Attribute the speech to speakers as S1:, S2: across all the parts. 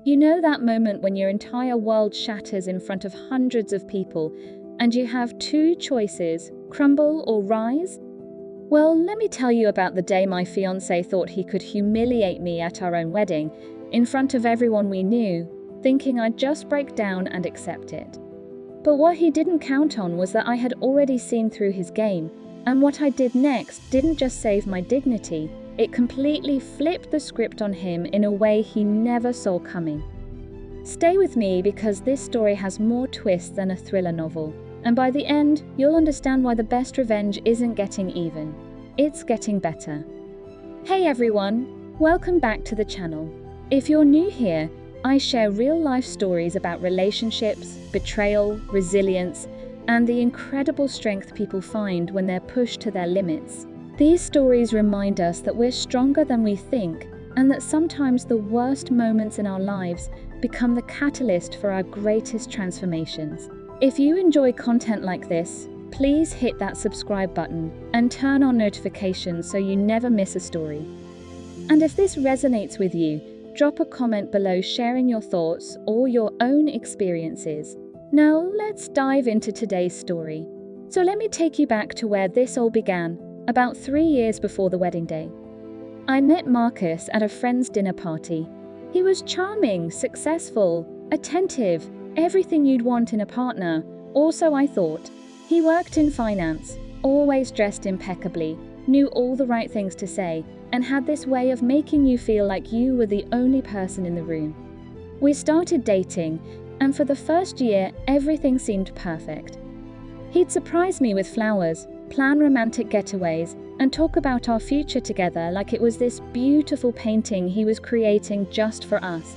S1: You know that moment when your entire world shatters in front of hundreds of people and you have two choices, crumble or rise? Well, let me tell you about the day my fiancé thought he could humiliate me at our own wedding, in front of everyone we knew, thinking I'd just break down and accept it. But what he didn't count on was that I had already seen through his game, and what I did next didn't just save my dignity, it completely flipped the script on him in a way he never saw coming. Stay with me because this story has more twists than a thriller novel, and by the end, you'll understand why the best revenge isn't getting even. It's getting better. Hey everyone, welcome back to the channel. If you're new here, I share real-life stories about relationships, betrayal, resilience, and the incredible strength people find when they're pushed to their limits. These stories remind us that we're stronger than we think, and that sometimes the worst moments in our lives become the catalyst for our greatest transformations. If you enjoy content like this, please hit that subscribe button and turn on notifications so you never miss a story. And if this resonates with you, drop a comment below sharing your thoughts or your own experiences. Now, let's dive into today's story. So let me take you back to where this all began, about 3 years before the wedding day. I met Marcus at a friend's dinner party. He was charming, successful, attentive, everything you'd want in a partner, or so I thought. He worked in finance, always dressed impeccably, knew all the right things to say, and had this way of making you feel like you were the only person in the room. We started dating, and for the first year, everything seemed perfect. He'd surprise me with flowers, plan romantic getaways, and talk about our future together like it was this beautiful painting he was creating just for us.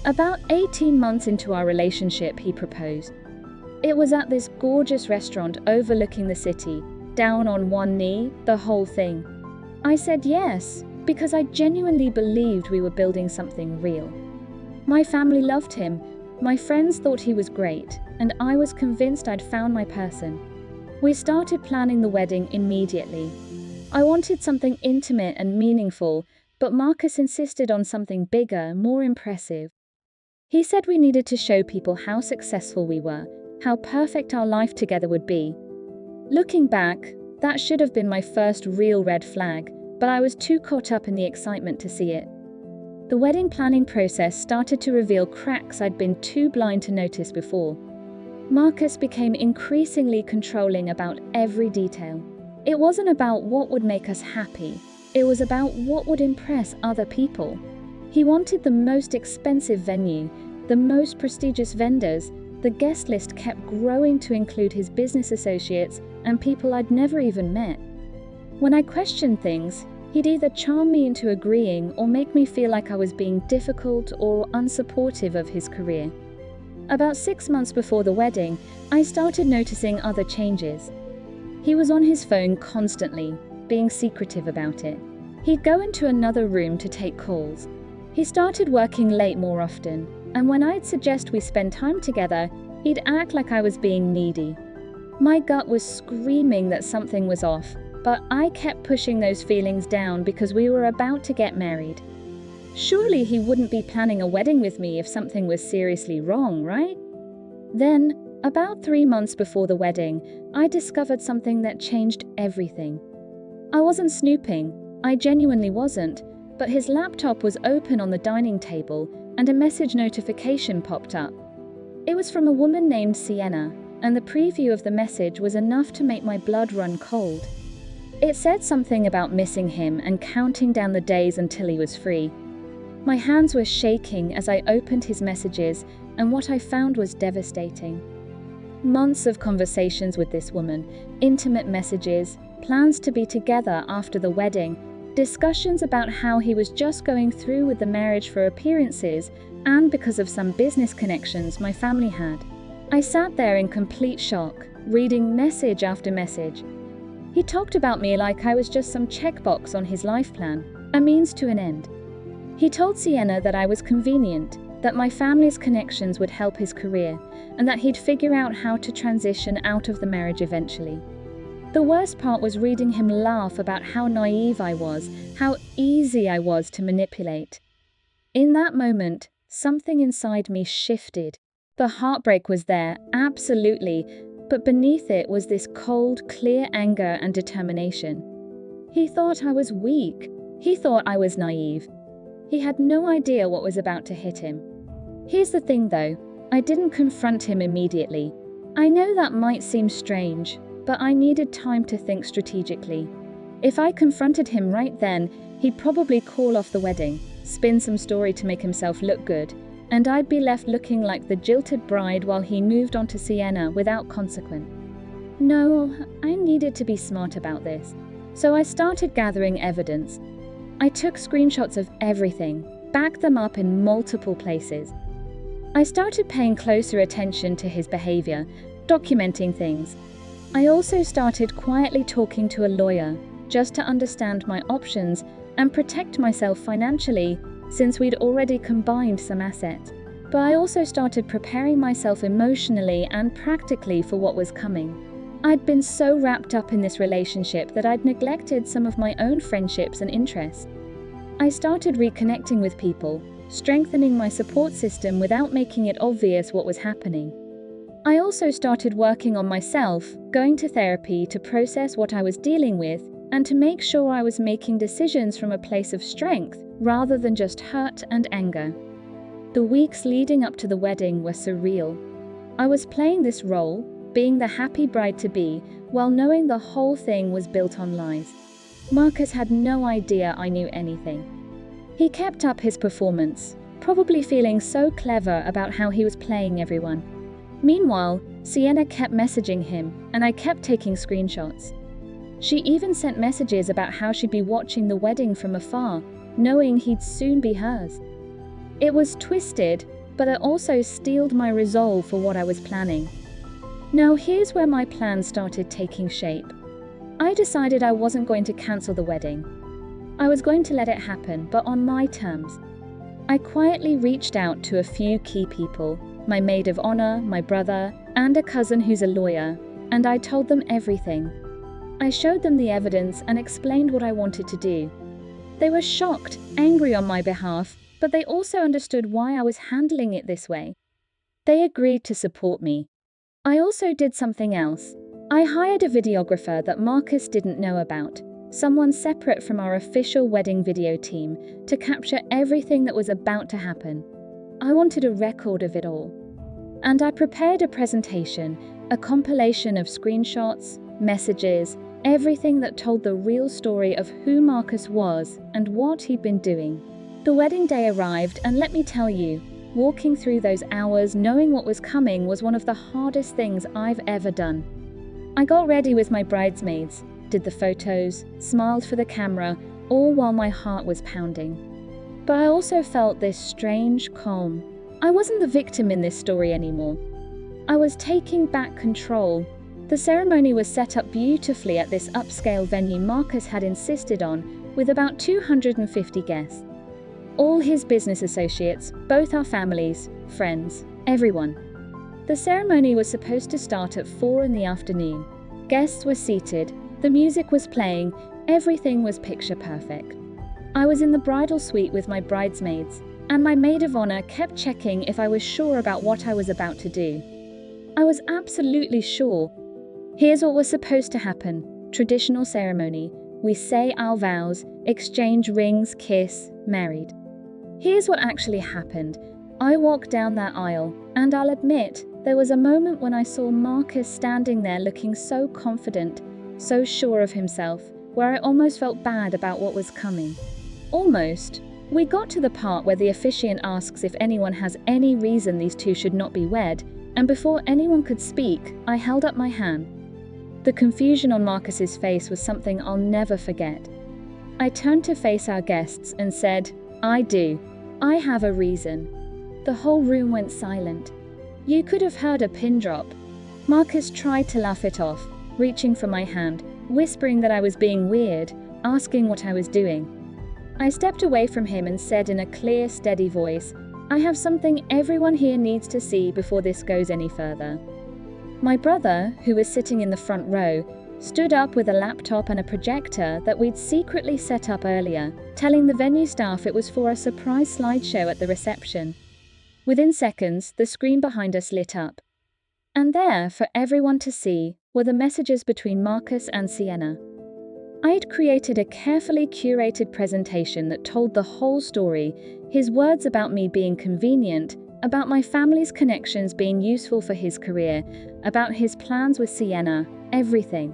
S1: About 18 months into our relationship, he proposed. It was at this gorgeous restaurant overlooking the city, down on one knee, the whole thing. I said yes, because I genuinely believed we were building something real. My family loved him, my friends thought he was great, and I was convinced I'd found my person. We started planning the wedding immediately. I wanted something intimate and meaningful, but Marcus insisted on something bigger, more impressive. He said we needed to show people how successful we were, how perfect our life together would be. Looking back, that should have been my first real red flag, but I was too caught up in the excitement to see it. The wedding planning process started to reveal cracks I'd been too blind to notice before. Marcus became increasingly controlling about every detail. It wasn't about what would make us happy, it was about what would impress other people. He wanted the most expensive venue, the most prestigious vendors. The guest list kept growing to include his business associates and people I'd never even met. When I questioned things, he'd either charm me into agreeing or make me feel like I was being difficult or unsupportive of his career. About 6 months before the wedding, I started noticing other changes. He was on his phone constantly, being secretive about it. He'd go into another room to take calls. He started working late more often, and when I'd suggest we spend time together, he'd act like I was being needy. My gut was screaming that something was off, but I kept pushing those feelings down because we were about to get married. Surely he wouldn't be planning a wedding with me if something was seriously wrong, right? Then, about 3 months before the wedding, I discovered something that changed everything. I wasn't snooping, I genuinely wasn't, but his laptop was open on the dining table and a message notification popped up. It was from a woman named Sienna, and the preview of the message was enough to make my blood run cold. It said something about missing him and counting down the days until he was free. My hands were shaking as I opened his messages, and what I found was devastating. Months of conversations with this woman, intimate messages, plans to be together after the wedding, discussions about how he was just going through with the marriage for appearances and because of some business connections my family had. I sat there in complete shock, reading message after message. He talked about me like I was just some checkbox on his life plan, a means to an end. He told Sienna that I was convenient, that my family's connections would help his career, and that he'd figure out how to transition out of the marriage eventually. The worst part was reading him laugh about how naive I was, how easy I was to manipulate. In that moment, something inside me shifted. The heartbreak was there, absolutely, but beneath it was this cold, clear anger and determination. He thought I was weak. He thought I was naive. He had no idea what was about to hit him. Here's the thing though, I didn't confront him immediately. I know that might seem strange, but I needed time to think strategically. If I confronted him right then, he'd probably call off the wedding, spin some story to make himself look good, and I'd be left looking like the jilted bride while he moved on to Sienna without consequence. No, I needed to be smart about this. So I started gathering evidence. I took screenshots of everything, backed them up in multiple places. I started paying closer attention to his behavior, documenting things. I also started quietly talking to a lawyer, just to understand my options and protect myself financially, since we'd already combined some assets. But I also started preparing myself emotionally and practically for what was coming. I'd been so wrapped up in this relationship that I'd neglected some of my own friendships and interests. I started reconnecting with people, strengthening my support system without making it obvious what was happening. I also started working on myself, going to therapy to process what I was dealing with and to make sure I was making decisions from a place of strength rather than just hurt and anger. The weeks leading up to the wedding were surreal. I was playing this role, being the happy bride-to-be, while knowing the whole thing was built on lies. Marcus had no idea I knew anything. He kept up his performance, probably feeling so clever about how he was playing everyone. Meanwhile, Sienna kept messaging him, and I kept taking screenshots. She even sent messages about how she'd be watching the wedding from afar, knowing he'd soon be hers. It was twisted, but it also steeled my resolve for what I was planning. Now here's where my plan started taking shape. I decided I wasn't going to cancel the wedding. I was going to let it happen, but on my terms. I quietly reached out to a few key people, my maid of honor, my brother, and a cousin who's a lawyer, and I told them everything. I showed them the evidence and explained what I wanted to do. They were shocked, angry on my behalf, but they also understood why I was handling it this way. They agreed to support me. I also did something else. I hired a videographer that Marcus didn't know about, someone separate from our official wedding video team, to capture everything that was about to happen. I wanted a record of it all. And I prepared a presentation, a compilation of screenshots, messages, everything that told the real story of who Marcus was and what he'd been doing. The wedding day arrived, and let me tell you, walking through those hours knowing what was coming was one of the hardest things I've ever done. I got ready with my bridesmaids, did the photos, smiled for the camera, all while my heart was pounding. But I also felt this strange calm. I wasn't the victim in this story anymore. I was taking back control. The ceremony was set up beautifully at this upscale venue Marcus had insisted on, with about 250 guests. All his business associates, both our families, friends, everyone. The ceremony was supposed to start at 4 in the afternoon. Guests were seated, the music was playing, everything was picture perfect. I was in the bridal suite with my bridesmaids, and my maid of honor kept checking if I was sure about what I was about to do. I was absolutely sure. Here's what was supposed to happen. Traditional ceremony. We say our vows, exchange rings, kiss, married. Here's what actually happened. I walked down that aisle, and I'll admit, there was a moment when I saw Marcus standing there looking so confident, so sure of himself, where I almost felt bad about what was coming. Almost. We got to the part where the officiant asks if anyone has any reason these two should not be wed, and before anyone could speak, I held up my hand. The confusion on Marcus's face was something I'll never forget. I turned to face our guests and said, I do. I have a reason. The whole room went silent. You could have heard a pin drop. Marcus tried to laugh it off, reaching for my hand, whispering that I was being weird, asking what I was doing. I stepped away from him and said in a clear, steady voice, I have something everyone here needs to see before this goes any further. My brother, who was sitting in the front row, stood up with a laptop and a projector that we'd secretly set up earlier, telling the venue staff it was for a surprise slideshow at the reception. Within seconds, the screen behind us lit up. And there, for everyone to see, were the messages between Marcus and Sienna. I had created a carefully curated presentation that told the whole story, his words about me being convenient, about my family's connections being useful for his career, about his plans with Sienna, everything.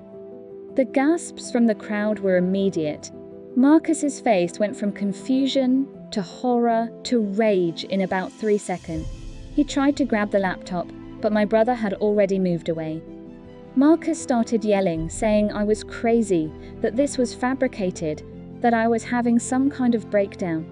S1: The gasps from the crowd were immediate. Marcus's face went from confusion to horror to rage in about 3 seconds. He tried to grab the laptop, but my brother had already moved away. Marcus started yelling, saying I was crazy, that this was fabricated, that I was having some kind of breakdown.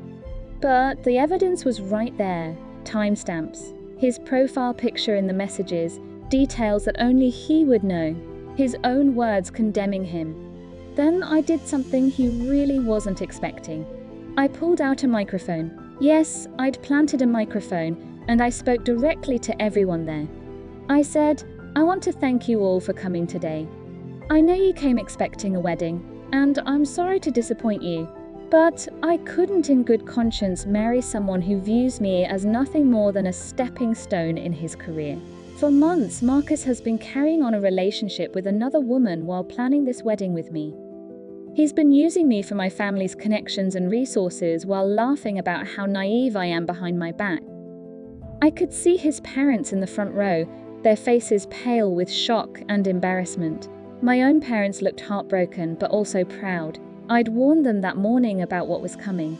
S1: But the evidence was right there, timestamps, his profile picture in the messages, details that only he would know, his own words condemning him. Then I did something he really wasn't expecting. I pulled out a microphone. Yes, I'd planted a microphone, and I spoke directly to everyone there. I said, I want to thank you all for coming today. I know you came expecting a wedding, and I'm sorry to disappoint you, but I couldn't in good conscience marry someone who views me as nothing more than a stepping stone in his career. For months, Marcus has been carrying on a relationship with another woman while planning this wedding with me. He's been using me for my family's connections and resources while laughing about how naive I am behind my back. I could see his parents in the front row, their faces pale with shock and embarrassment. My own parents looked heartbroken but also proud. I'd warned them that morning about what was coming.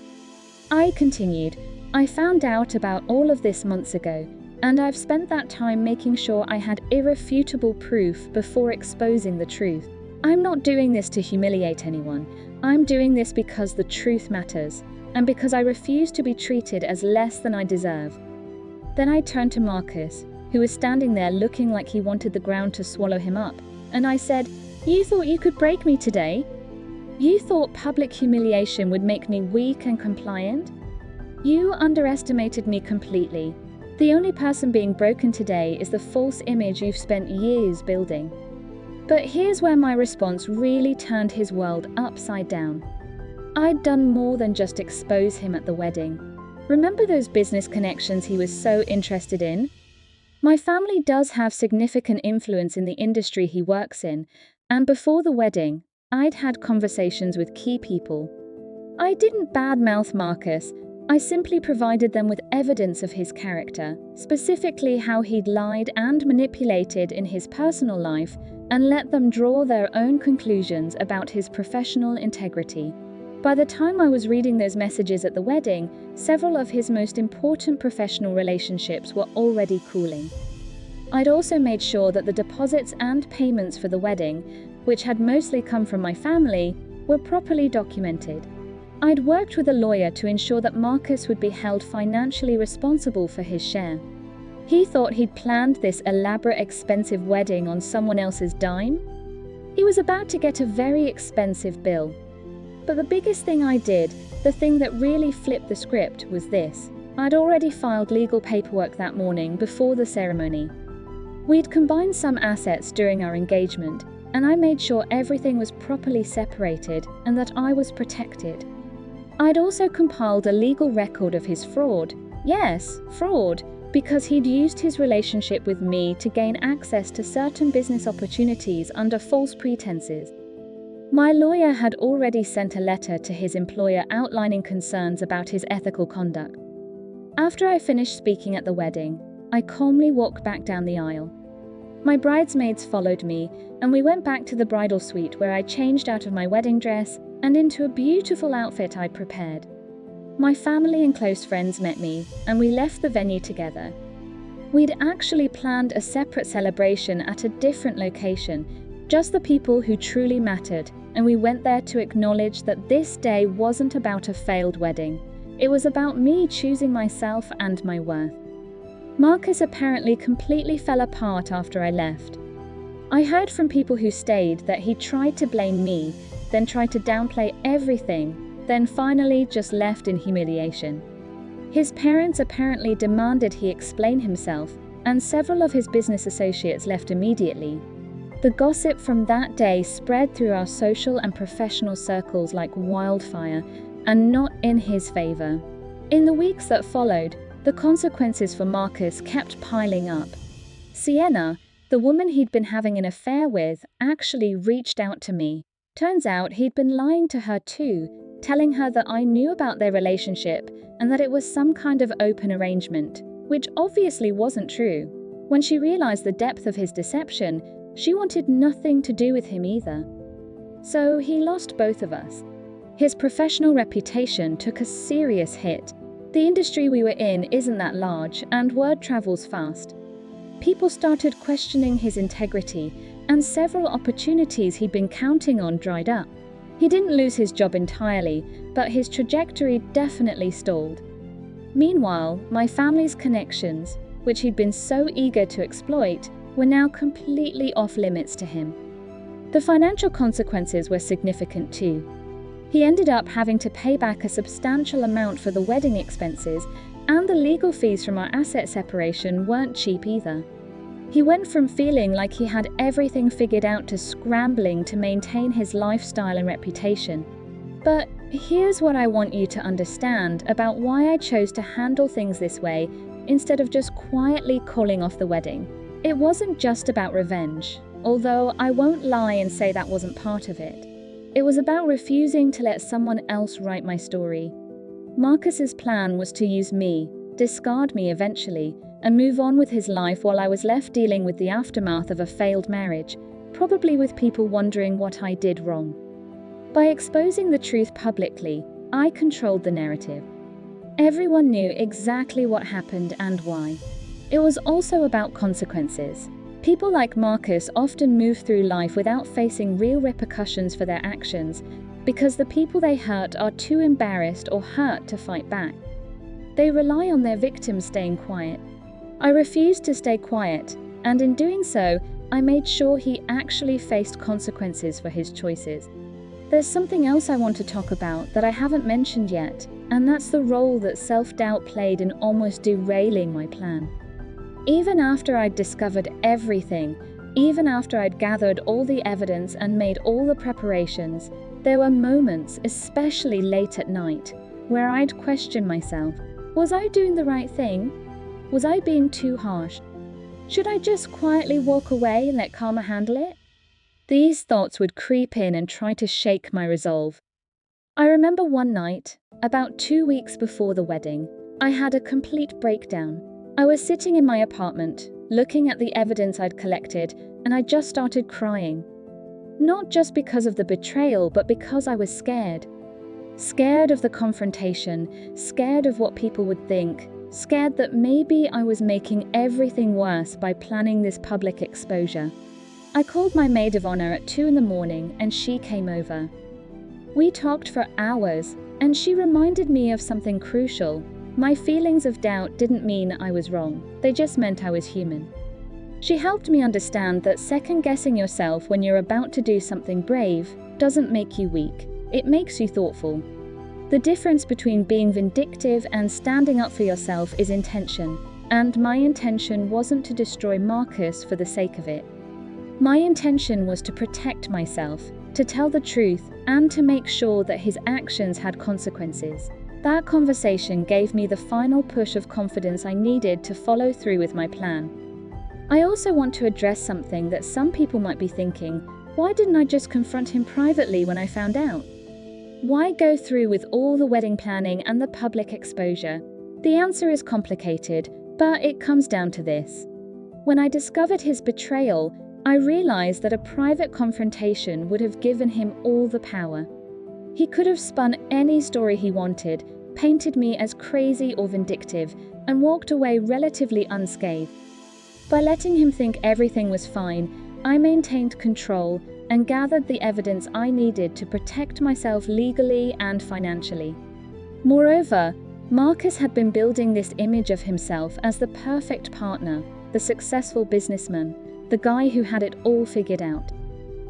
S1: I continued, I found out about all of this months ago, and I've spent that time making sure I had irrefutable proof before exposing the truth. I'm not doing this to humiliate anyone. I'm doing this because the truth matters, and because I refuse to be treated as less than I deserve. Then I turned to Marcus, who was standing there looking like he wanted the ground to swallow him up, and I said, You thought you could break me today? You thought public humiliation would make me weak and compliant? You underestimated me completely. The only person being broken today is the false image you've spent years building. But here's where my response really turned his world upside down. I'd done more than just expose him at the wedding. Remember those business connections he was so interested in? My family does have significant influence in the industry he works in, and before the wedding, I'd had conversations with key people. I didn't badmouth Marcus, I simply provided them with evidence of his character, specifically how he'd lied and manipulated in his personal life, and let them draw their own conclusions about his professional integrity. By the time I was reading those messages at the wedding, several of his most important professional relationships were already cooling. I'd also made sure that the deposits and payments for the wedding, which had mostly come from my family, were properly documented. I'd worked with a lawyer to ensure that Marcus would be held financially responsible for his share. He thought he'd planned this elaborate, expensive wedding on someone else's dime. He was about to get a very expensive bill. But the biggest thing I did, the thing that really flipped the script, was this. I'd already filed legal paperwork that morning before the ceremony. We'd combined some assets during our engagement, and I made sure everything was properly separated and that I was protected. I'd also compiled a legal record of his fraud. Yes, fraud, because he'd used his relationship with me to gain access to certain business opportunities under false pretenses. My lawyer had already sent a letter to his employer outlining concerns about his ethical conduct. After I finished speaking at the wedding, I calmly walked back down the aisle. My bridesmaids followed me, and we went back to the bridal suite where I changed out of my wedding dress and into a beautiful outfit I'd prepared. My family and close friends met me, and we left the venue together. We'd actually planned a separate celebration at a different location, just the people who truly mattered, and we went there to acknowledge that this day wasn't about a failed wedding. It was about me choosing myself and my worth. Marcus apparently completely fell apart after I left. I heard from people who stayed that he tried to blame me, then tried to downplay everything, then finally just left in humiliation. His parents apparently demanded he explain himself, and several of his business associates left immediately. The gossip from that day spread through our social and professional circles like wildfire, and not in his favor. In the weeks that followed, The consequences for Marcus kept piling up. Sienna, the woman he'd been having an affair with, actually reached out to me. Turns out he'd been lying to her too, telling her that I knew about their relationship and that it was some kind of open arrangement, which obviously wasn't true. When she realized the depth of his deception, she wanted nothing to do with him either. So he lost both of us. His professional reputation took a serious hit. The industry we were in isn't that large, and word travels fast. People started questioning his integrity, and several opportunities he'd been counting on dried up. He didn't lose his job entirely, but his trajectory definitely stalled. Meanwhile, my family's connections, which he'd been so eager to exploit, were now completely off limits to him. The financial consequences were significant too. He ended up having to pay back a substantial amount for the wedding expenses, and the legal fees from our asset separation weren't cheap either. He went from feeling like he had everything figured out to scrambling to maintain his lifestyle and reputation. But here's what I want you to understand about why I chose to handle things this way instead of just quietly calling off the wedding. It wasn't just about revenge, although I won't lie and say that wasn't part of it. It was about refusing to let someone else write my story. Marcus's plan was to use me, discard me eventually, and move on with his life while I was left dealing with the aftermath of a failed marriage, probably with people wondering what I did wrong. By exposing the truth publicly, I controlled the narrative. Everyone knew exactly what happened and why. It was also about consequences. People like Marcus often move through life without facing real repercussions for their actions because the people they hurt are too embarrassed or hurt to fight back. They rely on their victims staying quiet. I refused to stay quiet, and in doing so, I made sure he actually faced consequences for his choices. There's something else I want to talk about that I haven't mentioned yet, and that's the role that self-doubt played in almost derailing my plan. Even after I'd discovered everything, even after I'd gathered all the evidence and made all the preparations, there were moments, especially late at night, where I'd question myself. Was I doing the right thing? Was I being too harsh? Should I just quietly walk away and let karma handle it? These thoughts would creep in and try to shake my resolve. I remember one night, about 2 weeks before the wedding, I had a complete breakdown. I was sitting in my apartment, looking at the evidence I'd collected, and I just started crying. Not just because of the betrayal, but because I was scared. Scared of the confrontation, scared of what people would think, scared that maybe I was making everything worse by planning this public exposure. I called my maid of honor at 2 a.m. and she came over. We talked for hours, and she reminded me of something crucial. My feelings of doubt didn't mean I was wrong, they just meant I was human. She helped me understand that second-guessing yourself when you're about to do something brave doesn't make you weak, it makes you thoughtful. The difference between being vindictive and standing up for yourself is intention, and my intention wasn't to destroy Marcus for the sake of it. My intention was to protect myself, to tell the truth, and to make sure that his actions had consequences. That conversation gave me the final push of confidence I needed to follow through with my plan. I also want to address something that some people might be thinking: why didn't I just confront him privately when I found out? Why go through with all the wedding planning and the public exposure? The answer is complicated, but it comes down to this. When I discovered his betrayal, I realized that a private confrontation would have given him all the power. He could have spun any story he wanted, painted me as crazy or vindictive, and walked away relatively unscathed. By letting him think everything was fine, I maintained control and gathered the evidence I needed to protect myself legally and financially. Moreover, Marcus had been building this image of himself as the perfect partner, the successful businessman, the guy who had it all figured out.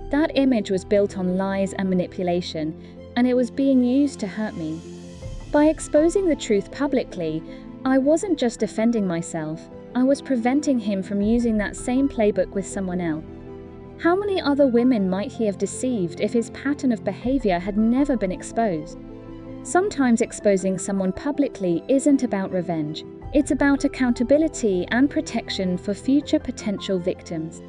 S1: That image was built on lies and manipulation, and it was being used to hurt me. By exposing the truth publicly, I wasn't just defending myself, I was preventing him from using that same playbook with someone else. How many other women might he have deceived if his pattern of behavior had never been exposed? Sometimes exposing someone publicly isn't about revenge, It's about accountability and protection for future potential victims.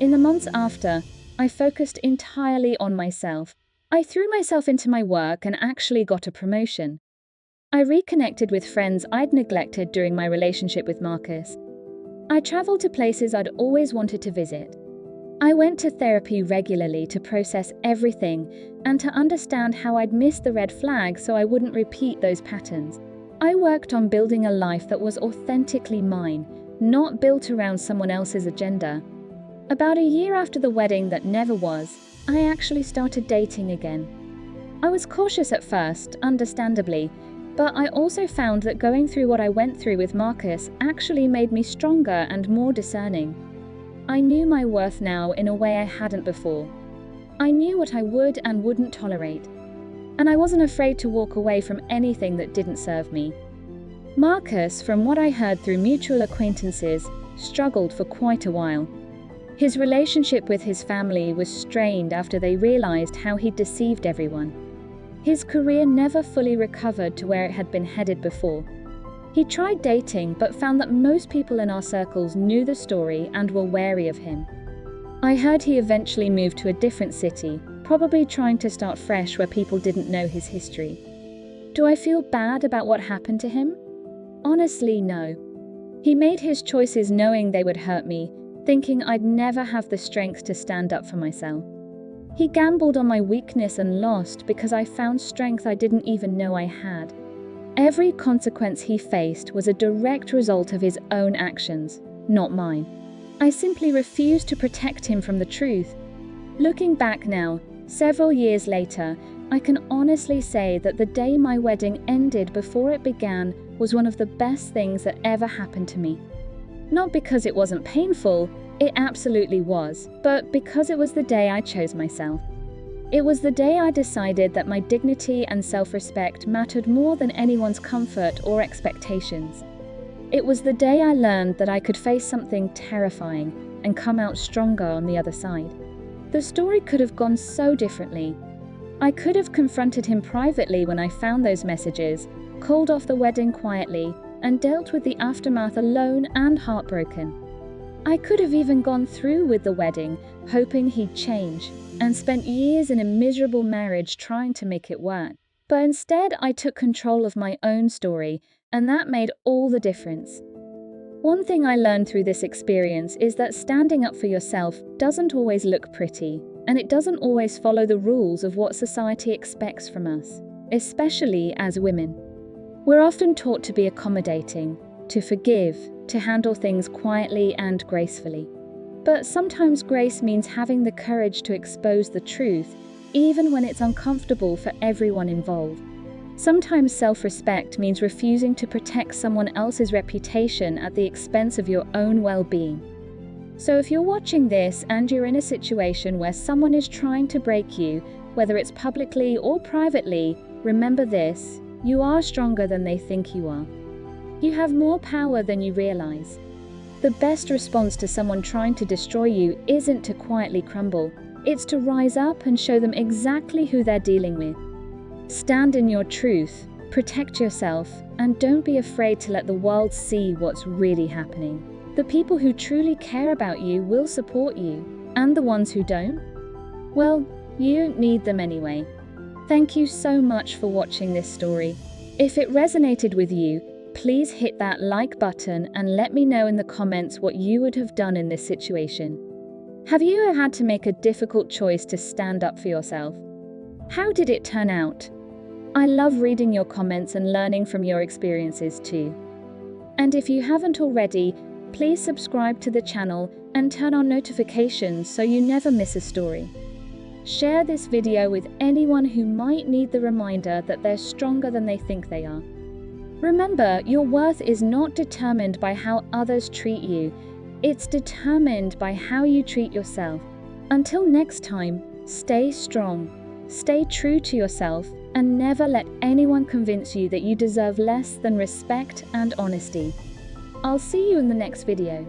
S1: In the months after, I focused entirely on myself. I threw myself into my work and actually got a promotion. I reconnected with friends I'd neglected during my relationship with Marcus. I traveled to places I'd always wanted to visit. I went to therapy regularly to process everything and to understand how I'd missed the red flag so I wouldn't repeat those patterns. I worked on building a life that was authentically mine, not built around someone else's agenda. About a year after the wedding that never was, I actually started dating again. I was cautious at first, understandably, but I also found that going through what I went through with Marcus actually made me stronger and more discerning. I knew my worth now in a way I hadn't before. I knew what I would and wouldn't tolerate. And I wasn't afraid to walk away from anything that didn't serve me. Marcus, from what I heard through mutual acquaintances, struggled for quite a while. His relationship with his family was strained after they realized how he'd deceived everyone. His career never fully recovered to where it had been headed before. He tried dating but found that most people in our circles knew the story and were wary of him. I heard he eventually moved to a different city, probably trying to start fresh where people didn't know his history. Do I feel bad about what happened to him? Honestly, no. He made his choices knowing they would hurt me, thinking I'd never have the strength to stand up for myself. He gambled on my weakness and lost because I found strength I didn't even know I had. Every consequence he faced was a direct result of his own actions, not mine. I simply refused to protect him from the truth. Looking back now, several years later, I can honestly say that the day my wedding ended before it began was one of the best things that ever happened to me. Not because it wasn't painful, it absolutely was, but because it was the day I chose myself. It was the day I decided that my dignity and self-respect mattered more than anyone's comfort or expectations. It was the day I learned that I could face something terrifying and come out stronger on the other side. The story could have gone so differently. I could have confronted him privately when I found those messages, called off the wedding quietly, and dealt with the aftermath alone and heartbroken. I could have even gone through with the wedding, hoping he'd change, and spent years in a miserable marriage trying to make it work. But instead, I took control of my own story, and that made all the difference. One thing I learned through this experience is that standing up for yourself doesn't always look pretty, and it doesn't always follow the rules of what society expects from us, especially as women. We're often taught to be accommodating, to forgive, to handle things quietly and gracefully. But sometimes grace means having the courage to expose the truth, even when it's uncomfortable for everyone involved. Sometimes self-respect means refusing to protect someone else's reputation at the expense of your own well-being. So if you're watching this and you're in a situation where someone is trying to break you, whether it's publicly or privately, remember this: you are stronger than they think you are. You have more power than you realize. The best response to someone trying to destroy you isn't to quietly crumble, it's to rise up and show them exactly who they're dealing with. Stand in your truth, protect yourself, and don't be afraid to let the world see what's really happening. The people who truly care about you will support you, and the ones who don't, well, you don't need them anyway. Thank you so much for watching this story. If it resonated with you, please hit that like button and let me know in the comments what you would have done in this situation. Have you ever had to make a difficult choice to stand up for yourself? How did it turn out? I love reading your comments and learning from your experiences too. And if you haven't already, please subscribe to the channel and turn on notifications so you never miss a story. Share this video with anyone who might need the reminder that they're stronger than they think they are. Remember, your worth is not determined by how others treat you. It's determined by how you treat yourself. Until next time, stay strong, stay true to yourself, and never let anyone convince you that you deserve less than respect and honesty. I'll see you in the next video.